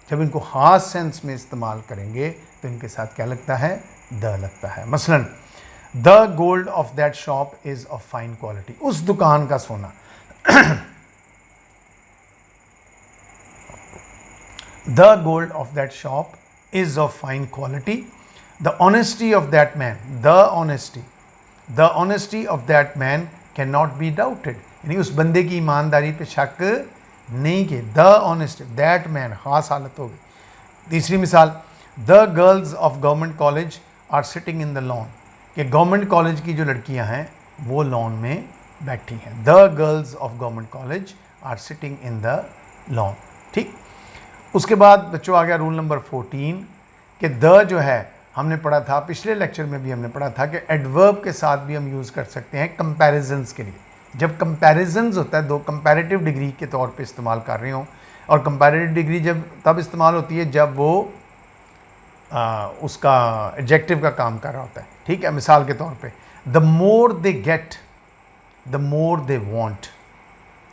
जब इनको ख़ास सेंस में इस्तेमाल करेंगे तो इनके साथ क्या लगता है, द लगता है। मसलन the gold of that shop is of fine quality, उस दुकान का सोना। The gold of that shop is of fine quality. The honesty of that man, the honesty of that man can not be doubted, यानी उस बंदे की ईमानदारी पे शक नहीं किए। द ऑनेस्ट दैट मैन, ख़ास हालत हो गई। तीसरी मिसाल, the girls of government college are sitting in the lawn, कि गवर्नमेंट कॉलेज की जो लड़कियां हैं वो लॉन में बैठी हैं। The girls of government college are sitting in the lawn. ठीक, उसके बाद बच्चों आ गया रूल नंबर 14 कि द जो है हमने पढ़ा था, पिछले लेक्चर में भी हमने पढ़ा था कि एडवर्ब के साथ भी हम यूज़ कर सकते हैं कंपैरिजंस के लिए। जब कंपैरिजंस होता है, दो कंपैरेटिव डिग्री के तौर पे इस्तेमाल कर रहे हो, और कंपैरेटिव डिग्री जब तब इस्तेमाल होती है जब वो उसका एडजेक्टिव का काम कर रहा होता है। ठीक है, मिसाल के तौर पे the more they get the more they want.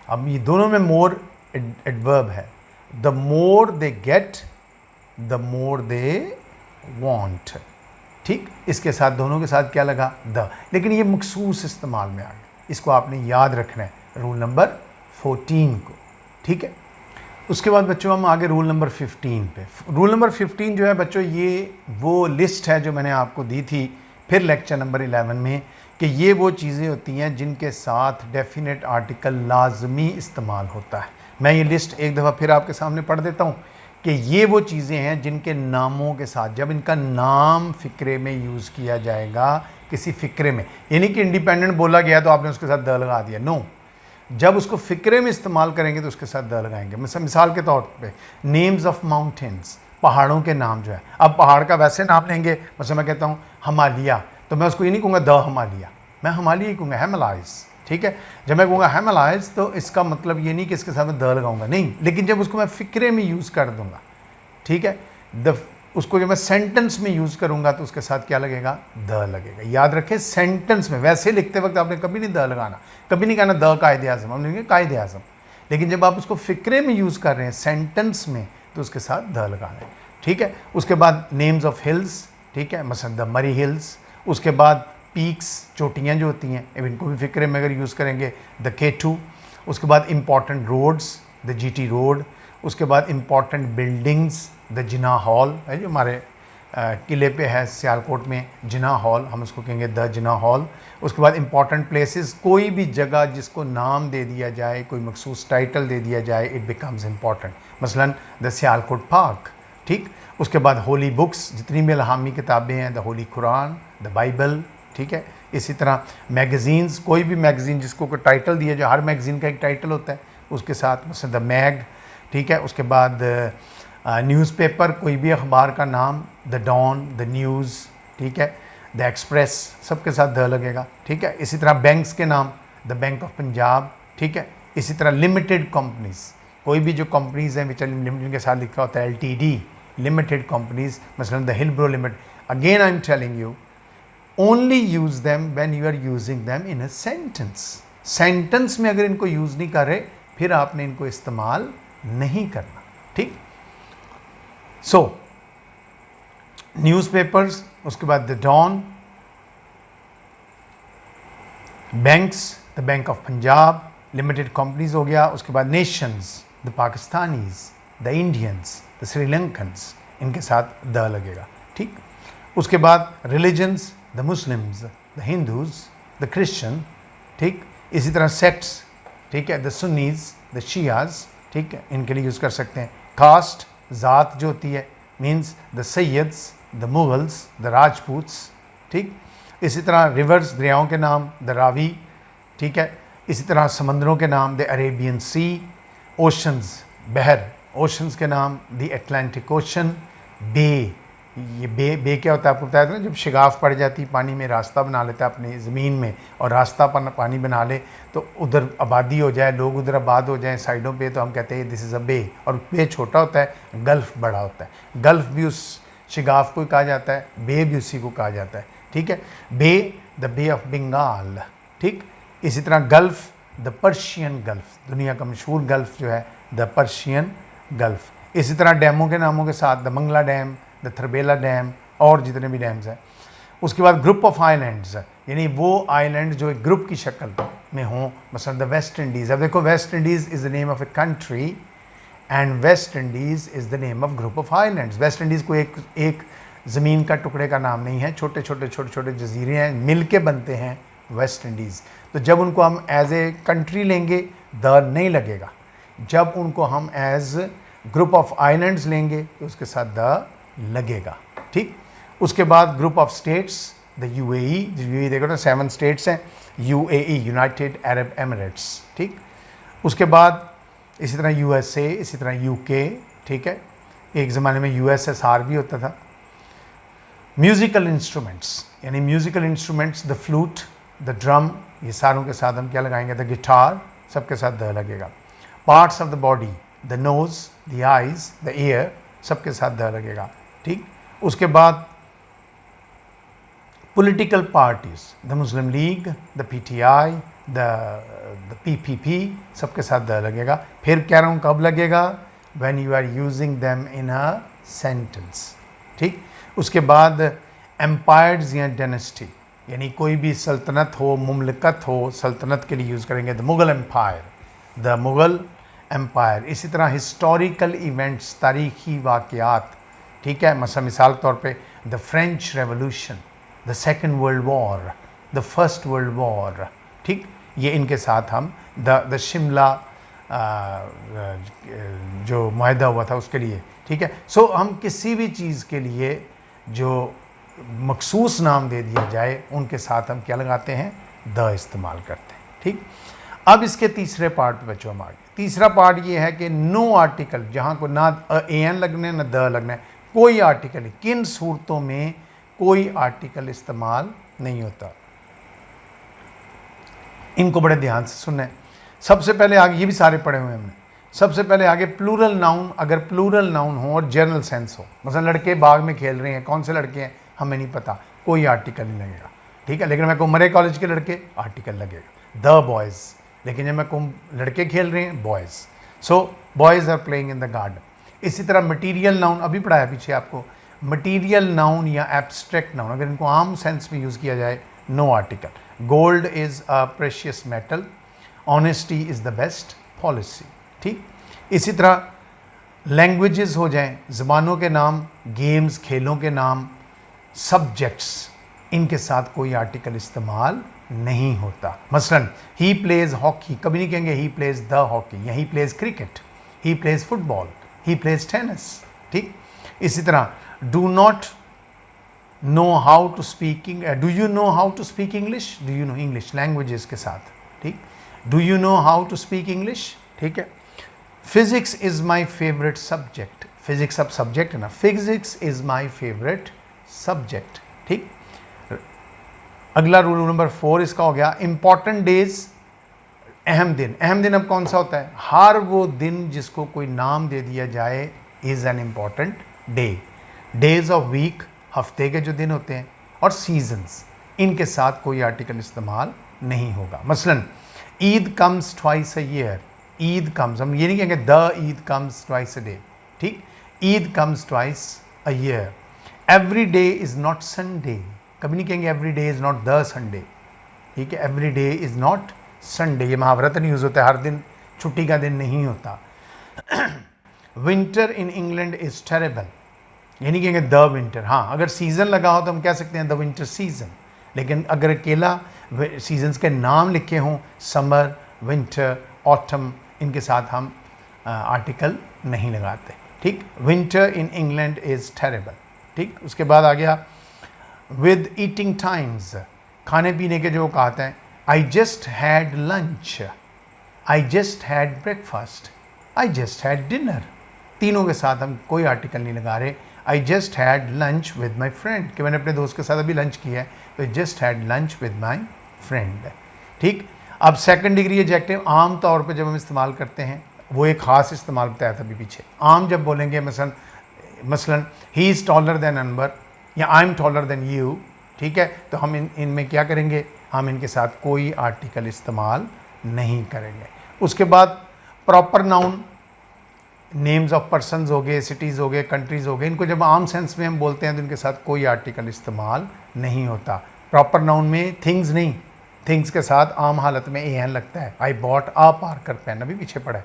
अब ये दोनों में मोर एडवर्ब है। The more they get the more they want. ठीक, इसके साथ दोनों के साथ क्या लगा, द, लेकिन ये मखसूस इस्तेमाल में आ गया। इसको आपने याद रखना है, रूल नंबर 14 को। ठीक है, उसके बाद बच्चों हम आगे रूल नंबर 15 पे। रूल नंबर 15 जो है बच्चों, ये वो लिस्ट है जो मैंने आपको दी थी फिर लेक्चर नंबर 11 में, कि ये वो चीज़ें होती हैं जिनके साथ डेफिनेट आर्टिकल लाजमी इस्तेमाल होता है। मैं ये लिस्ट एक दफ़ा फिर आपके सामने पढ़ देता हूँ कि ये वो चीज़ें हैं जिनके नामों के साथ, जब इनका नाम फ़िक्रे में यूज़ किया जाएगा, किसी फ़िक्रे में, यानी कि इंडिपेंडेंट बोला गया तो आपने उसके साथ द लगा दिया, नो। जब उसको फ़िक्रे में इस्तेमाल करेंगे तो उसके साथ द लगाएंगे। मिसाल के तौर पे नेम्स ऑफ माउंटेन्स, पहाड़ों के नाम जो है। अब पहाड़ का वैसे नाम लेंगे, मतलब मैं कहता हूँ हिमालय, तो मैं उसको ये नहीं कहूँगा द हिमालय, मैं हिमालय ही कहूँगा, हिमालयस। ठीक है, जब मैं कहूँगा हिमालयस तो इसका मतलब ये नहीं कि इसके साथ मैं द लगाऊंगा, नहीं। लेकिन जब उसको मैं फ़िक्रे में यूज़ कर दूँगा, ठीक है, उसको जब मैं सेंटेंस में यूज़ करूँगा तो उसके साथ क्या लगेगा, द लगेगा। याद रखें, सेंटेंस में, वैसे लिखते वक्त आपने कभी नहीं द लगाना, कभी नहीं कहना द कायदे आज़म, हम लिखेंगे कायदे आज़म। लेकिन जब आप उसको फ़िक्रे में यूज़ कर रहे हैं, सेंटेंस में, तो उसके साथ द लगाना है। ठीक है, उसके बाद नेम्स ऑफ हिल्स, ठीक है, मसलन द मरी हिल्स। उसके बाद पीक्स, चोटियाँ जो होती हैं, अब इनको भी फ़िक्रे में अगर यूज़ करेंगे, द K2। उसके बाद important roads, the GT road. उसके बाद important buildings, the Jinnah Hall है जो हमारे किले पे है सियालकोट में जिना हॉल, हम उसको कहेंगे द जिना हॉल। उसके बाद इंपॉर्टेंट प्लेसेस, कोई भी जगह जिसको नाम दे दिया जाए, कोई मखसूस टाइटल दे दिया जाए, इट बिकम्स इम्पॉर्टेंट। मसलन द सियालकोट पार्क, ठीक। उसके बाद होली बुक्स, जितनी भी इल्हामी किताबें हैं, the Holi Quran, the Bible, ठीक है। इसी तरह मैगज़ीन्स, कोई भी मैगज़ीन जिसको कोई टाइटल दिया जाए, हर मैगज़ीन का एक टाइटल होता है उसके साथ, मसलन द मैग, ठीक है। उसके बाद न्यूज़पेपर, कोई भी अखबार का नाम, द डॉन, द न्यूज़, ठीक है, द एक्सप्रेस, सबके साथ द लगेगा, ठीक है। इसी तरह बैंक्स के नाम, द बैंक ऑफ पंजाब, ठीक है। इसी तरह लिमिटेड कंपनीज़, कोई भी जो कंपनीज़ हैं विच लिमिटेड के साथ लिखा होता है LTD, लिमिटेड कंपनीज़, मसलन the Hilbro limited. Again I am telling you, only use them when you are using them in a sentence. Sentence में अगर इनको यूज़ नहीं कर रहे, फिर आपने इनको इस्तेमाल नहीं करना, ठीक। सो न्यूज़पेपर्स, उसके बाद the Dawn, banks, the bank of Punjab, limited companies हो गया। उसके बाद nations, the Pakistanis, the Indians, the Sri Lankans, इनके साथ द लगेगा, ठीक। उसके बाद religions, the Muslims, the Hindus, the Christian, ठीक। इसी तरह सेक्ट्स, ठीक है, द सुन्नीज, द शियाज, ठीक है, इनके लिए यूज़ कर सकते हैं। कास्ट, ज़ात जो होती है, means the Syeds, the Mughals, the Rajputs, ठीक। इसी तरह रिवर्स, दरियाओं के नाम, द रावी, ठीक है। इसी तरह समंदरों के नाम, द अरेबियन सी। ओशंस, बहर, ओशंस के नाम, द अटलांटिक ओशन। बे, ये बे क्या होता है आपको बताया था ना, जब शिगाफ पड़ जाती पानी में, रास्ता बना लेता है अपनी ज़मीन में, और रास्ता पानी बना ले तो उधर आबादी हो जाए, लोग उधर आबाद हो जाएं साइडों पे, तो हम कहते हैं दिस इज़ अ बे। और बे छोटा होता है, गल्फ़ बड़ा होता है। गल्फ़ भी उस शिगाफ को कहा जाता है, बे भी उसी को कहा जाता है, ठीक है। बे, द बे ऑफ बंगाल, ठीक। इसी तरह गल्फ़, द पर्शियन गल्फ़, दुनिया का मशहूर गल्फ़ जो है द पर्शियन गल्फ़। इसी तरह डैमों के नामों के साथ the Mangla dam, the Tarbela dam, और जितने भी डैम्स हैं। उसके बाद ग्रुप ऑफ आइलैंड्स, यानी वो आइलैंड जो एक ग्रुप की शक्ल में हों, मसलन द वेस्ट इंडीज़। अब देखो, West Indies is the name of a country and West Indies is the name of group of islands. West Indies को एक ज़मीन का टुकड़े का नाम नहीं है, छोटे छोटे जजीरे हैं, मिल के बनते हैं वेस्ट इंडीज़। तो जब उनको हम एज ए कंट्री लेंगे, द नहीं लगेगा। जब उनको हम एज ग्रुप ऑफ आइलैंड्स लेंगे तो उसके साथ द लगेगा, ठीक। उसके बाद group of states, the UAE देखो ना, 7 स्टेट्स हैं, UAE, यूनाइटेड अरब एमिरेट्स, ठीक। उसके बाद इसी तरह USA, इसी तरह UK, ठीक है। एक ज़माने में USSR भी होता था। म्यूज़िकल इंस्ट्रूमेंट्स, यानी musical instruments, the flute, the drum, ये सारों के साथ हम क्या लगाएंगे, द गिटार, सबके साथ द लगेगा। Parts of the body, the nose, the eyes, the ear, सबके साथ द लगेगा, ठीक। उसके बाद political parties, the Muslim League, the PTI, the PPP, सबके साथ द लगेगा। फिर कह रहा हूँ कब लगेगा, when you are using them in a sentence, ठीक। उसके बाद एम्पायर्स या डायनेस्टी, यानी कोई भी सल्तनत हो, मुमलकत हो, सल्तनत के लिए यूज़ करेंगे the Mughal empire, the Mughal empire. इसी तरह हिस्टोरिकल इवेंट्स, तारीख़ी वाक़यात, ठीक है। मिसाल के तौर पे the French revolution, the second world war, the first world war, ठीक। ये इनके साथ हम द शिमला जो मुआहदा हुआ था उसके लिए, ठीक है। सो हम किसी भी चीज़ के लिए जो मखसूस नाम दे दिया जाए, उनके साथ हम क्या लगाते हैं, द इस्तेमाल करते हैं, ठीक। अब इसके तीसरे पार्ट पे बच्चों हम आगे। तीसरा पार्ट ये है कि नो आर्टिकल, जहाँ को ना AN लगने ना द लगना है, कोई आर्टिकल, किन सूरतों में कोई आर्टिकल इस्तेमाल नहीं होता, इनको बड़े ध्यान से सुनना है। सबसे पहले आगे, ये भी सारे पढ़े हुए हैं हमने, सबसे पहले आगे प्लूरल नाउन, अगर प्लूरल नाउन हो और जनरल सेंस हो, मतलब लड़के बाग में खेल रहे हैं, कौन से लड़के हैं हमें नहीं पता, कोई आर्टिकल नहीं लगेगा, ठीक है। लेकिन मैं कहूँ मरे कॉलेज के लड़के, आर्टिकल लगेगा, द बॉयज़। लेकिन जब मैं कहूँ लड़के खेल रहे हैं, boys, so boys are playing in the garden. इसी तरह मटीरियल नाउन, अभी पढ़ाया पीछे आपको, मटीरियल नाउन या एब्स्ट्रैक्ट नाउन, अगर इनको आम सेंस में यूज़ किया जाए, no article. Gold is a precious metal, honesty is the best policy, ठीक। इसी तरह लैंग्वेजेस हो जाएं, ज़बानों के नाम, गेम्स खेलों के नाम, सब्जेक्ट्स, इनके साथ कोई आर्टिकल इस्तेमाल नहीं होता। मसलन ही प्लेज हॉकी, कभी नहीं कहेंगे ही प्लेज द हॉकी, या he plays cricket, he plays football, he plays tennis. ठीक, इसी तरह do not know how to speaking, do you know how to speak English, do you know English, languages के साथ। ठीक, do you know how to speak English. ठीक है, physics is my favourite subject, physics अब subject है ना, physics is my favourite subject. ठीक, अगला रूल नंबर 4 इसका हो गया इंपॉर्टेंट डेज, अहम दिन। अहम दिन अब कौन सा होता है? हर वो दिन जिसको कोई नाम दे दिया जाए is an important day. Days of week, हफ्ते के जो दिन होते हैं, और सीजन्स, इनके साथ कोई आर्टिकल इस्तेमाल नहीं होगा। मसलन Eid comes twice a year, Eid comes, हम ये नहीं कहेंगे the Eid comes twice a day. ठीक, Eid comes twice a year. Every day is not Sunday, कभी नहीं कहेंगे every day is not the Sunday. ठीक है, every day is not Sunday, ये महावरत नहीं यूज़ होता है, हर दिन छुट्टी का दिन नहीं होता। Winter in England is terrible, ये नहीं कहेंगे द विंटर। हाँ, अगर सीज़न लगा हो तो हम कह सकते हैं द विंटर सीज़न, लेकिन अगर अकेला सीजन्स के नाम लिखे हों, समर, विंटर, ऑटम, इनके साथ हम आर्टिकल नहीं लगाते। ठीक, winter in England is terrible. ठीक, उसके बाद आ गया विद ईटिंग टाइम्स, खाने पीने के जो कहते हैं, I just had lunch, I just had breakfast, I just had dinner, तीनों के साथ हम कोई आर्टिकल नहीं लगा रहे। I just had lunch with my friend, कि मैंने अपने दोस्त के साथ अभी लंच किया है, तो I just had lunch with my friend. ठीक, अब सेकंड डिग्री एडजेक्टिव आम तौर पे जब हम इस्तेमाल करते हैं, वो एक ख़ास इस्तेमाल बताया था अभी पीछे। आम जब बोलेंगे मसलन he is taller than Anwar, या I am taller than you, ठीक है, तो हम इनमें क्या करेंगे, हम इनके साथ कोई आर्टिकल इस्तेमाल नहीं करेंगे। उसके बाद proper noun, names of persons हो गए, सिटीज़ हो गए, कंट्रीज़ हो गए, इनको जब आम सेंस में हम बोलते हैं तो इनके साथ कोई आर्टिकल इस्तेमाल नहीं होता। प्रॉपर नाउन में थिंग्स नहीं, थिंग्स के साथ आम हालत में ए एन लगता है। I bought a Parker pen, अभी पीछे पड़ा है।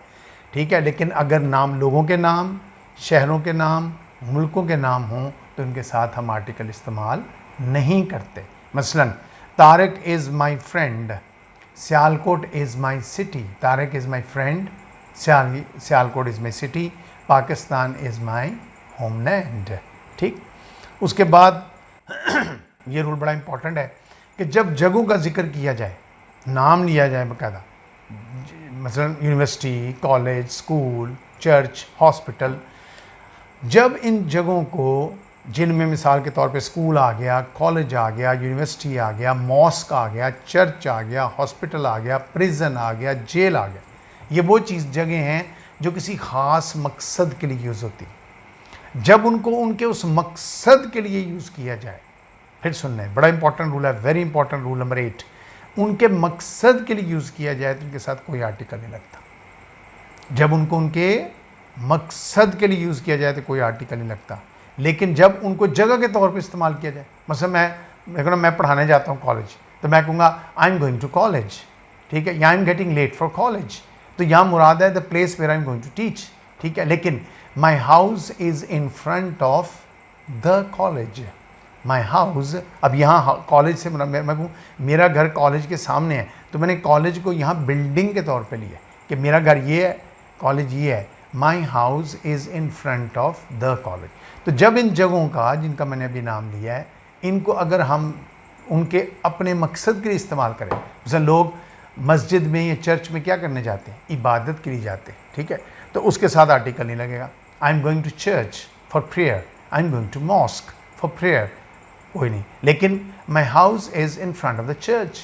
ठीक है, लेकिन अगर नाम लोगों के नाम, शहरों के नाम, मुल्कों के नाम हों तो इनके साथ हम आर्टिकल इस्तेमाल नहीं करते। मसलन Tariq is my friend, Sialkot is my city, Tariq is my friend, Sialkot is my city, Pakistan is my homeland. ठीक, उसके बाद ये रूल बड़ा इंपॉर्टेंट है कि जब जगहों का जिक्र किया जाए, नाम लिया जाए बाकायदा, मसलन university, college, school, church, hospital, जब इन जगहों को, जिनमें मिसाल के तौर पे स्कूल आ गया, कॉलेज आ गया, यूनिवर्सिटी आ गया, मॉस्क आ गया, चर्च आ गया, हॉस्पिटल आ गया, प्रिजन आ गया, जेल आ गया, ये वो चीज़ जगह हैं जो किसी ख़ास मकसद के लिए यूज़ होती है। जब उनको उनके उस मकसद के लिए यूज़ किया जाए, फिर सुनना है, बड़ा इंपॉर्टेंट रूल है, वेरी इंपॉर्टेंट रूल नंबर 8, उनके मकसद के लिए यूज़ किया जाए तो उनके साथ कोई आर्टिकल नहीं लगता। जब उनको उनके मकसद के लिए यूज़ किया जाए तो कोई आर्टिकल नहीं लगता। लेकिन जब उनको जगह के तौर पे इस्तेमाल किया जाए, मतलब मैं पढ़ाने जाता हूँ कॉलेज, तो मैं कहूँगा I am going to college, ठीक है, या I am getting late for college, तो यहाँ मुराद है the place where I am going to teach. ठीक है, लेकिन my house is in front of the college, my house, अब यहाँ कॉलेज से मैं कहूँ मेरा घर कॉलेज के सामने है, तो मैंने कॉलेज को यहाँ बिल्डिंग के तौर पे लिया कि मेरा घर ये है, कॉलेज ये है, माई house is in front of the college. तो जब इन जगहों का, जिनका मैंने अभी नाम लिया है, इनको अगर हम उनके अपने मकसद के लिए इस्तेमाल करें, जैसे लोग मस्जिद में या चर्च में क्या करने जाते हैं, इबादत के लिए जाते हैं, ठीक है, तो उसके साथ आर्टिकल नहीं लगेगा। I am going to church for prayer, I am going to mosque for prayer, कोई नहीं। लेकिन my house is in front of the church,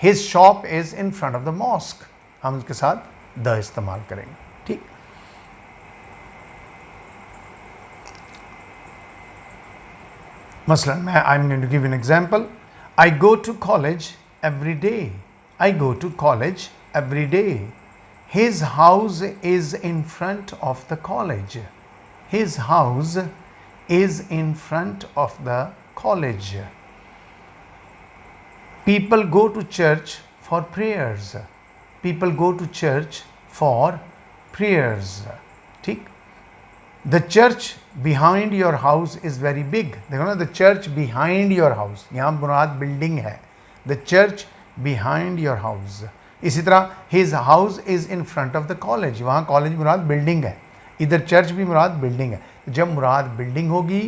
his shop is in front of the mosque, हम उसके साथ the इस्तेमाल करेंगे। ठीक, मसलन मैं I am going to give an example, I go to college every day, I go to college every day, his house is in front of the college, his house is in front of the college. People go to church for prayers. People go to church for prayers. ठीक, the church behind your house is very big. देखो ना, the church behind your house, यहाँ मुराद building है। The church behind your house. इसी तरह his house is in front of the college, वहाँ college मुराद building है, इधर चर्च भी मुराद बिल्डिंग है। जब मुराद बिल्डिंग होगी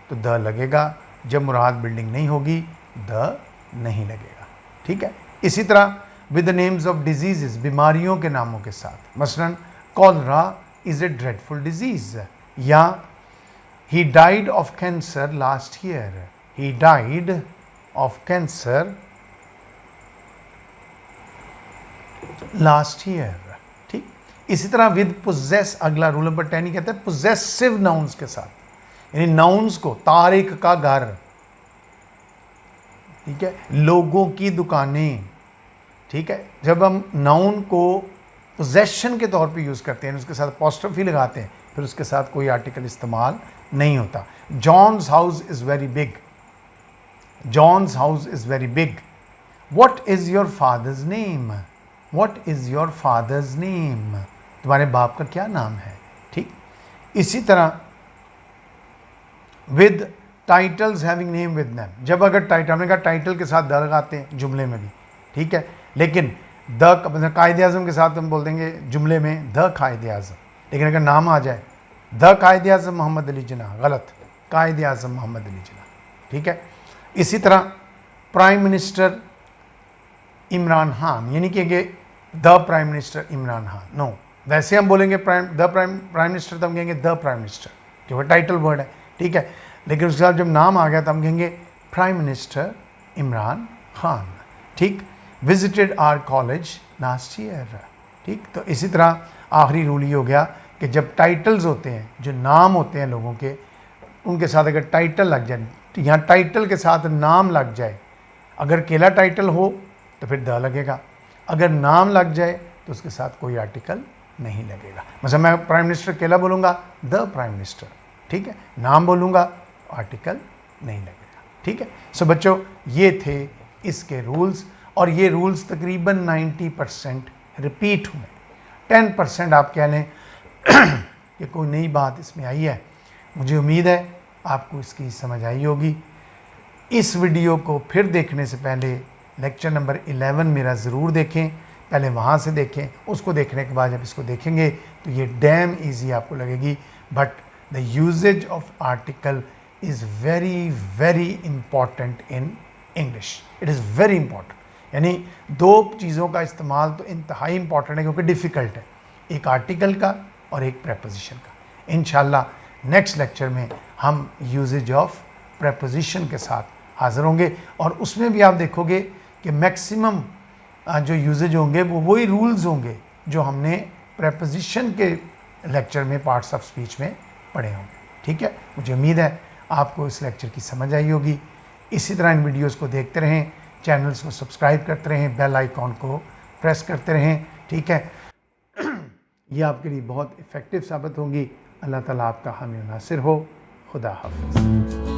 तो द लगेगा, जब मुराद बिल्डिंग नहीं होगी द नहीं लगेगा। ठीक है। इसी तरह with the names of diseases, बीमारियों के नामों के साथ, मसलन cholera is a dreadful disease, या he died of cancer last year, he died of cancer last year. ठीक। इसी तरह विद पोजेस, अगला रूल नंबर 10 ही कहता है पोजेसिव नाउन्स के साथ, यानी नाउन्स को, तारिक का घर, ठीक है, लोगों की दुकानें। ठीक है। जब हम नाउन को पोजेशन के तौर पे यूज़ करते हैं, उसके साथ अपोस्ट्रोफी लगाते हैं, फिर उसके साथ कोई आर्टिकल इस्तेमाल नहीं होता। John's house is very big, John's house is very big. What is your father's name, what is your father's name, तुम्हारे बाप का क्या नाम है। ठीक। इसी तरह with titles having name with name, जब अगर टाइटल, हमने कहा टाइटल के साथ द लगाते हैं जुमले में भी, ठीक है, लेकिन द कायदे आज़म के साथ हम बोल देंगे जुमले में द कायदे आज़म, लेकिन अगर नाम आ जाए द कायदे आज़म मोहम्मद अली जिन्ना, गलत, कायदे आज़म मोहम्मद अली जिन्ना। ठीक है। इसी तरह प्राइम मिनिस्टर इमरान खान, यानी कहेंगे the prime minister Imran Khan, no, वैसे हम बोलेंगे प्राइम मिनिस्टर, तो हम कहेंगे द प्राइम मिनिस्टर, क्योंकि टाइटल वर्ड है। ठीक है। लेकिन उसके बाद जब नाम आ गया तो हम कहेंगे प्राइम मिनिस्टर इमरान खान। ठीक। Visited our college last year. ठीक। तो इसी तरह आखिरी रूल ये हो गया कि जब टाइटल्स होते हैं, जो नाम होते हैं लोगों के, उनके साथ अगर टाइटल लग जाए, यहाँ टाइटल के साथ नाम लग जाए, अगर केला टाइटल हो तो फिर द लगेगा, अगर नाम लग जाए तो उसके साथ कोई आर्टिकल नहीं लगेगा। मतलब मैं प्राइम मिनिस्टर केला बोलूँगा, द प्राइम मिनिस्टर, ठीक है, नाम बोलूँगा, आर्टिकल नहीं लगेगा। ठीक है। सो बच्चों, ये थे इसके रूल्स, और ये रूल्स तकरीबन 90% रिपीट हुए। 10% आप कह लें कि कोई नई बात इसमें आई है। मुझे उम्मीद है आपको इसकी समझ आई होगी। इस वीडियो को फिर देखने से पहले लेक्चर नंबर 11 मेरा ज़रूर देखें, पहले वहाँ से देखें, उसको देखने के बाद जब इसको देखेंगे तो ये डैम इजी आपको लगेगी। But the usages of article is very very important in English, it is very important. यानी दो चीज़ों का इस्तेमाल तो इंतहाई इंपॉर्टेंट है, क्योंकि डिफ़िकल्ट है, एक आर्टिकल का और एक प्रेपोजिशन का। इंशाल्लाह नेक्स्ट लेक्चर में हम यूजेज ऑफ प्रेपोजिशन के साथ हाज़िर होंगे, और उसमें भी आप देखोगे कि मैक्सिमम जो यूजेज होंगे वो वही रूल्स होंगे जो हमने प्रेपोजिशन के लेक्चर में, पार्ट्स ऑफ स्पीच में पढ़े होंगे। ठीक है। मुझे उम्मीद है आपको इस लेक्चर की समझ आई होगी। इसी तरह इन वीडियोज़ को देखते रहें, चैनल्स को सब्सक्राइब करते रहें, बेल आइकॉन को प्रेस करते रहें। ठीक है। ये आपके लिए बहुत इफ़ेक्टिव साबित होंगी। अल्लाह ताला आपका हामी नासिर हो। खुदा हाफ़िज़।